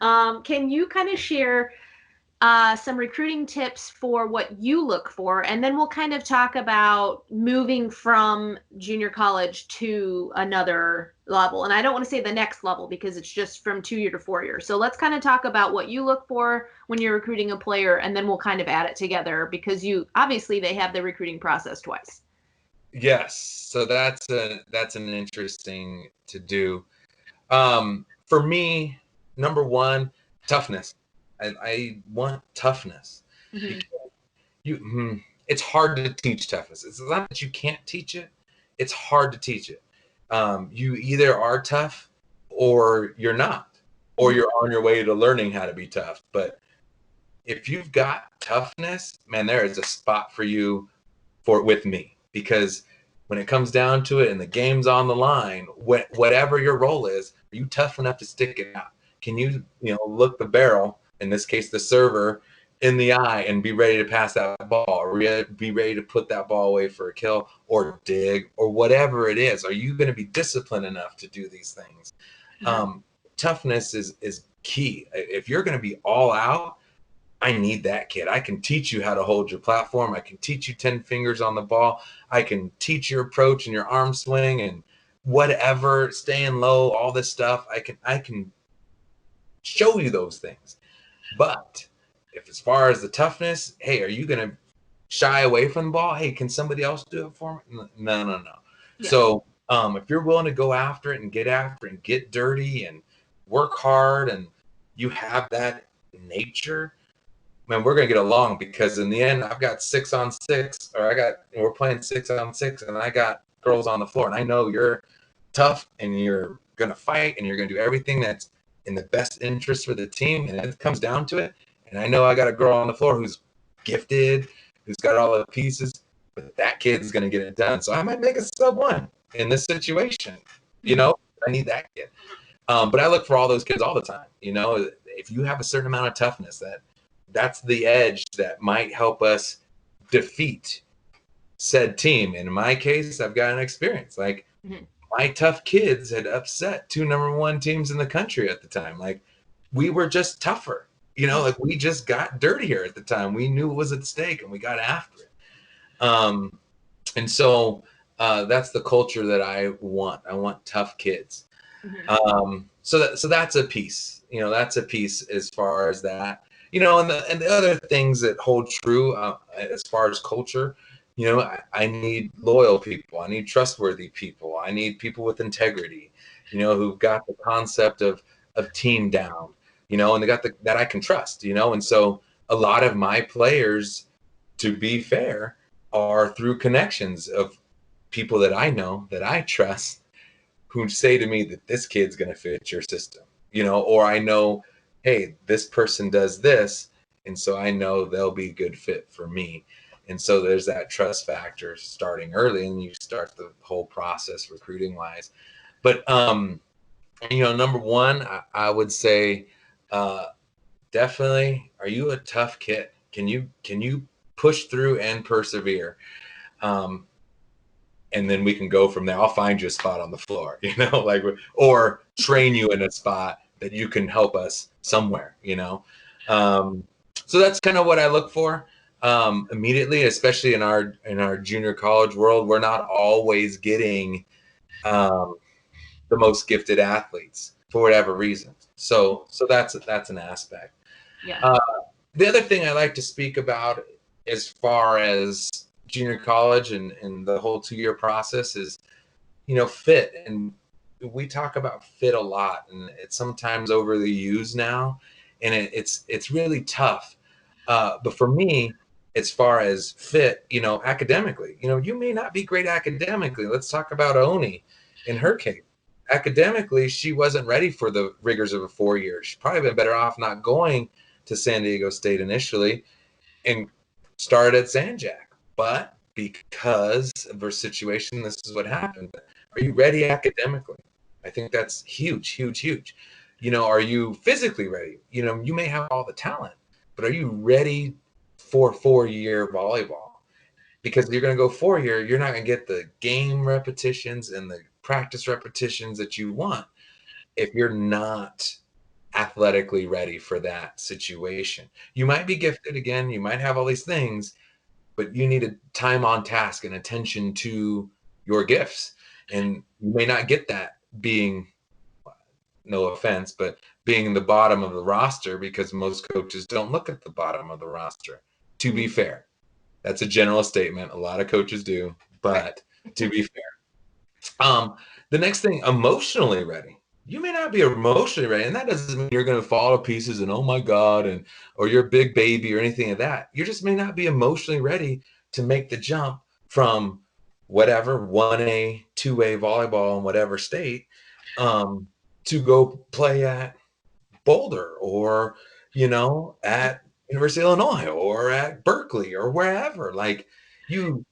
Can you kind of share some recruiting tips for what you look for, and then we'll kind of talk about moving from junior college to another level. And I don't want to say the next level because it's just from 2 year to 4 year. So let's kind of talk about what you look for when you're recruiting a player, and then we'll kind of add it together because you obviously they have the recruiting process twice. Yes, so that's an interesting to do. For me, number one, toughness. I want toughness Mm-hmm. because it's hard to teach toughness. It's not that you can't teach it; it's hard to teach it. You either are tough or you're not, or Mm-hmm. you're on your way to learning how to be tough. But if you've got toughness, man, there is a spot for you for with me, because when it comes down to it and the game's on the line, whatever your role is, are you tough enough to stick it out? Can you look the barrel, in this case the server, in the eye and be ready to pass that ball, or be ready to put that ball away for a kill or dig or whatever it is? Are you going to be disciplined enough to do these things? Mm-hmm. Toughness is key. If you're going to be all out, I need that kid. I can teach you how to hold your platform. I can teach you 10 fingers on the ball. I can teach your approach and your arm swing and whatever, staying low, all this stuff. I can show you those things. But if, as far as the toughness, hey, are you going to shy away from the ball? Hey, can somebody else do it for me? No, no, no. Yeah. So if you're willing to go after it and get after it and get dirty and work hard, and you have that nature, man, we're gonna get along, because in the end, I've got 6 on 6, or we're playing 6 on 6, and I got girls on the floor, and I know you're tough, and you're gonna fight, and you're gonna do everything that's in the best interest for the team, and it comes down to it. And I know I got a girl on the floor who's gifted, who's got all the pieces, but that kid's gonna get it done. So I might make a sub 1 in this situation. You Mm-hmm. know, I need that kid. But I look for all those kids all the time. If you have a certain amount of toughness, that's the edge that might help us defeat said team. And in my case, I've got an experience. Like, Mm-hmm. my tough kids had upset 2 number 1 teams in the country at the time. Like, we were just tougher. Like, we just got dirtier at the time. We knew it was at stake, and we got after it. Um, and so that's the culture that I want. I want tough kids. Mm-hmm. So that's a piece. That's a piece as far as that. And the other things that hold true as far as culture. I need loyal people. I need trustworthy people. I need people with integrity. Who've got the concept of team down. And they got that I can trust. And so a lot of my players, to be fair, are through connections of people that I know, that I trust, who say to me that this kid's going to fit your system, or I know, hey, this person does this, and so I know they'll be a good fit for me. And so there's that trust factor starting early, and you start the whole process recruiting wise. But number one, I would say, uh, definitely, are you a tough kid? Can you push through and persevere? Um, and then we can go from there. I'll find you a spot on the floor, like, or train you in a spot that you can help us somewhere. Um, so that's kind of what I look for immediately, especially in our junior college world. We're not always getting um, the most gifted athletes for whatever reason. So that's an aspect. Yeah. Uh, the other thing I like to speak about as far as junior college and the whole 2 year process is, fit. And we talk about fit a lot, and it's sometimes overly used now, and it's really tough. But for me, as far as fit, academically, you may not be great academically. Let's talk about Oni in her case. Academically, she wasn't ready for the rigors of a 4 year. She'd probably been better off not going to San Diego State initially and started at San Jack. But because of her situation, this is what happened. Are you ready academically? I think that's huge, huge, huge. Are you physically ready? You may have all the talent, but are you ready for 4 year volleyball? Because you're going to go 4 year, you're not going to get the game repetitions and the practice repetitions that you want if you're not athletically ready for that situation. You might be gifted again, you might have all these things, but you need a time on task and attention to your gifts. And you may not get that being, no offense, but being the bottom of the roster, because most coaches don't look at the bottom of the roster. To be fair, that's a general statement. A lot of coaches do, but to be fair. The next thing, emotionally ready. You may not be emotionally ready, and that doesn't mean you're going to fall to pieces and oh my god, and or you're a big baby or anything of that. You just may not be emotionally ready to make the jump from whatever 1A, 2A volleyball in whatever state, to go play at Boulder or at University of Illinois or at Berkeley or wherever. Like you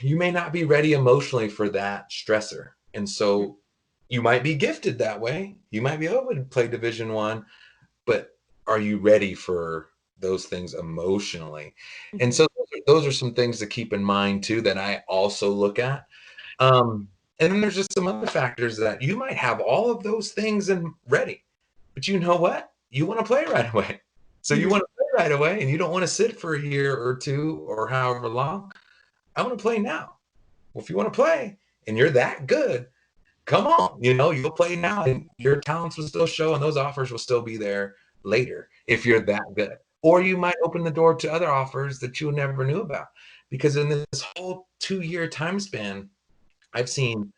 you may not be ready emotionally for that stressor. And so you might be gifted that way. You might be able to play Division 1, but are you ready for those things emotionally? And so those are some things to keep in mind too that I also look at. And then there's just some other factors that you might have all of those things and ready, but you know what? You want to play right away. So you want to play right away and you don't want to sit for a year or two or however long. I want to play now. Well, if you want to play and you're that good, come on, you'll play now and your talents will still show and those offers will still be there later if you're that good. Or you might open the door to other offers that you never knew about. Because in this whole 2-year time span, I've seen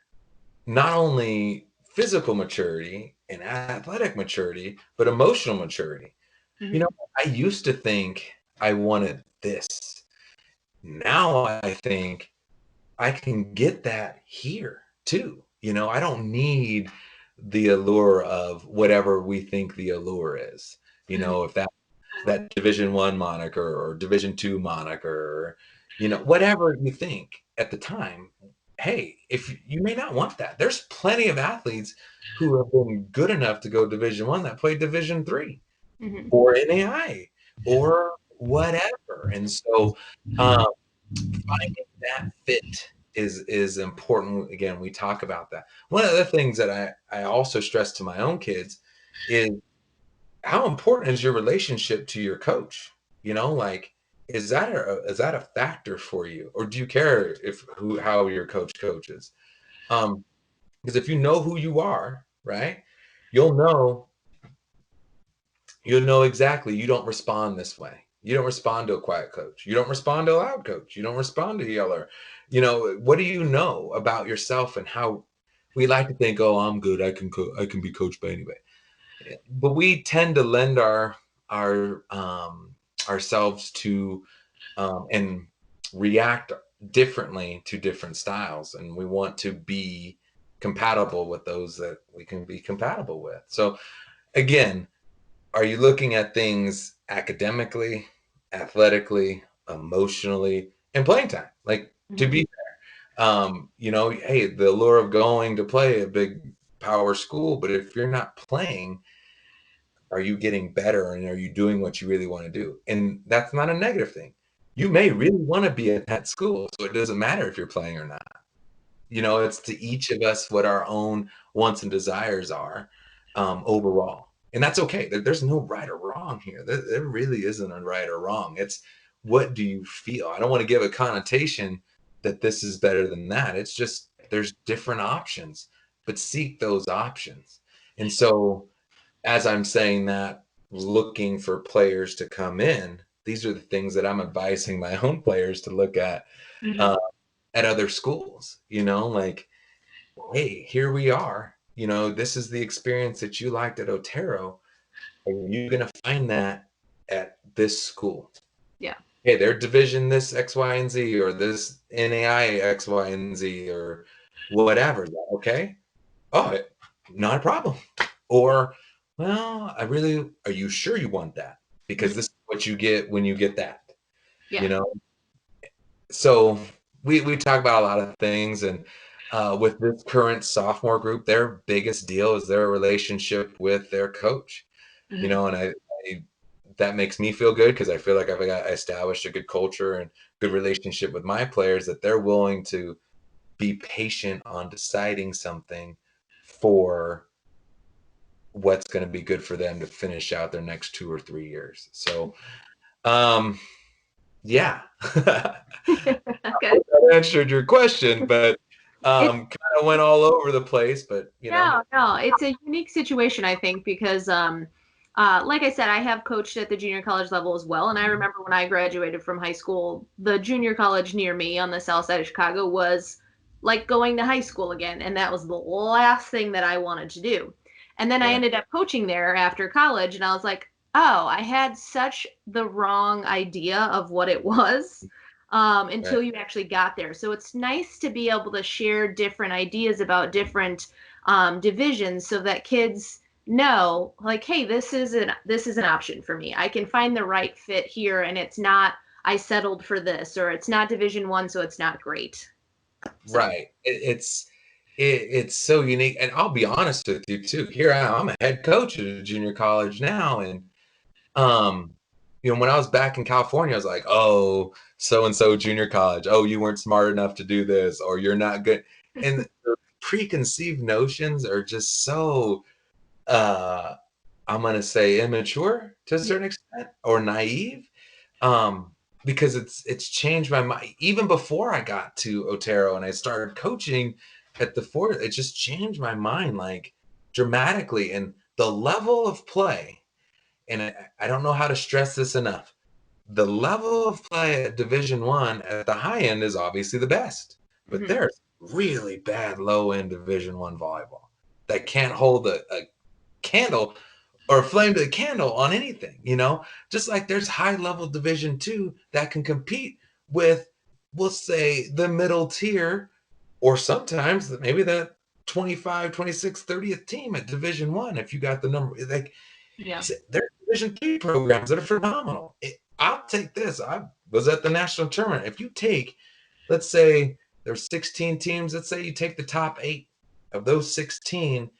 not only physical maturity and athletic maturity, but emotional maturity. I used to think I wanted this. Now I think I can get that here too. I don't need the allure of whatever we think the allure is. If that Division 1 moniker or Division 2 moniker, or whatever you think at the time. Hey, if you may not want that, there's plenty of athletes who have been good enough to go Division 1 that play Division 3 or NAI or whatever. And so, finding that fit is important. Again, we talk about that. One of the things that I also stress to my own kids is how important is your relationship to your coach? Like, is that a factor for you, or do you care how your coach coaches? Because if you know who you are, right, you'll know exactly. You don't respond this way. You don't respond to a quiet coach. You don't respond to a loud coach. You don't respond to a yeller. What do you know about yourself and how we like to think, oh, I'm good. I can be coached by anybody. But we tend to lend our ourselves to and react differently to different styles, and we want to be compatible with those that we can be compatible with. So again, are you looking at things academically, athletically, emotionally, and playing time? Like, to be fair, hey, the allure of going to play a big power school, but if you're not playing, are you getting better and are you doing what you really want to do? And that's not a negative thing. You may really want to be at that school, so it doesn't matter if you're playing or not. It's to each of us what our own wants and desires are, overall. And that's okay. There's no right or wrong here. There really isn't a right or wrong. It's, what do you feel? I don't want to give a connotation that this is better than that. It's just there's different options, but seek those options. And so, as I'm saying that, looking for players to come in, these are the things that I'm advising my own players to look uh, at other schools. Like, hey, here we are. This is the experience that you liked at Otero. Are you going to find that at this school? Yeah. Hey, their division this X, Y, and Z, or this NAI X, Y, and Z, or whatever. Okay. Oh, not a problem. Or, well, are you sure you want that? Because this is what you get when you get that. Yeah. You know? So we talk about a lot of things, and with this current sophomore group, their biggest deal is their relationship with their coach. And I that makes me feel good because I feel like I established a good culture and good relationship with my players, that they're willing to be patient on deciding something for what's going to be good for them to finish out their next 2 or 3 years. So, um, yeah, I Okay. hope that answered your question, but It kind of went all over the place. But No, no, it's a unique situation, I think, because like I said, I have coached at the junior college level as well, and I remember when I graduated from high school, the junior college near me on the south side of Chicago was like going to high school again, and that was the last thing that I wanted to do. And then I right, ended up coaching there after college, and I was like, oh, I had such the wrong idea of what it was right, until you actually got there. So it's nice to be able to share different ideas about different divisions so that kids know, like, hey, this is an option for me. I can find the right fit here, and it's not I settled for this, or it's not Division 1, so it's not great. So right. It's so unique, and I'll be honest with you too. Here I'm a head coach at a junior college now, and um, when I was back in California, I was like, oh, so and so junior college. Oh, you weren't smart enough to do this, or you're not good. And the preconceived notions are just so uh I'm gonna say immature to a yeah. certain extent or naive. Um, because it's changed my mind. Even before I got to Otero and I started coaching at the fort, it just changed my mind like dramatically. And the level of play, and I don't know how to stress this enough. The level of play at Division 1 at the high end is obviously the best, but Hmm. there's really bad low end Division 1 volleyball that can't hold a candle or a flame to the candle on anything, just like there's high level Division 2 that can compete with, we'll say, the middle tier, or sometimes maybe the 25, 26, 30th team at Division 1 if you got the number. Like, Yeah. there are Division 3 programs that are phenomenal. I'll take this. I was at the national tournament. If you take, let's say there's 16 teams, let's say you take the top 8 of those 16,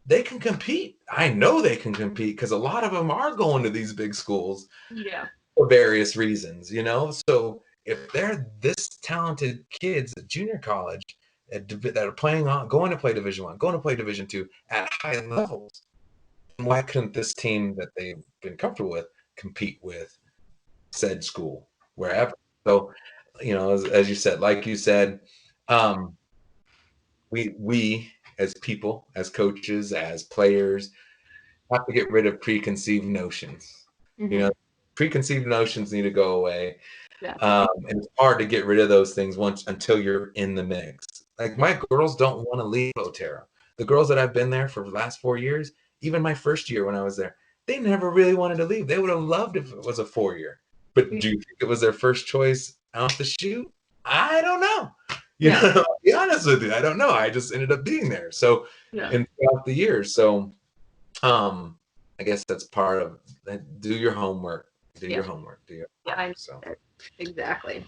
they can compete. I know they can compete because a lot of them are going to these big schools Yeah. for various reasons. So if they're this talented kids at junior college that are going to play Division 1, going to play Division 2 at high levels, why couldn't this team that they've been comfortable with compete with said school Right. wherever? So, as you said, like you said, um, we as people, as coaches, as players, have to get rid of preconceived notions. You Hmm. know, preconceived notions need to go away, Definitely. and it's hard to get rid of those things once until you're in the mix. Like Yeah. my girls don't want to leave Otero. The girls that I've been there for the last 4 years, even my first year when I was there, they never really wanted to leave. They would have loved if it was a 4 year. But Yeah. do you think it was their first choice out the chute? I don't know. Yeah. I'll be honest with you, I don't know. I just ended up being there. So, Yeah. and throughout the years, so um, I guess that's part of do your homework. Do Yeah. your homework. Do your Yeah. homework. I So. Exactly.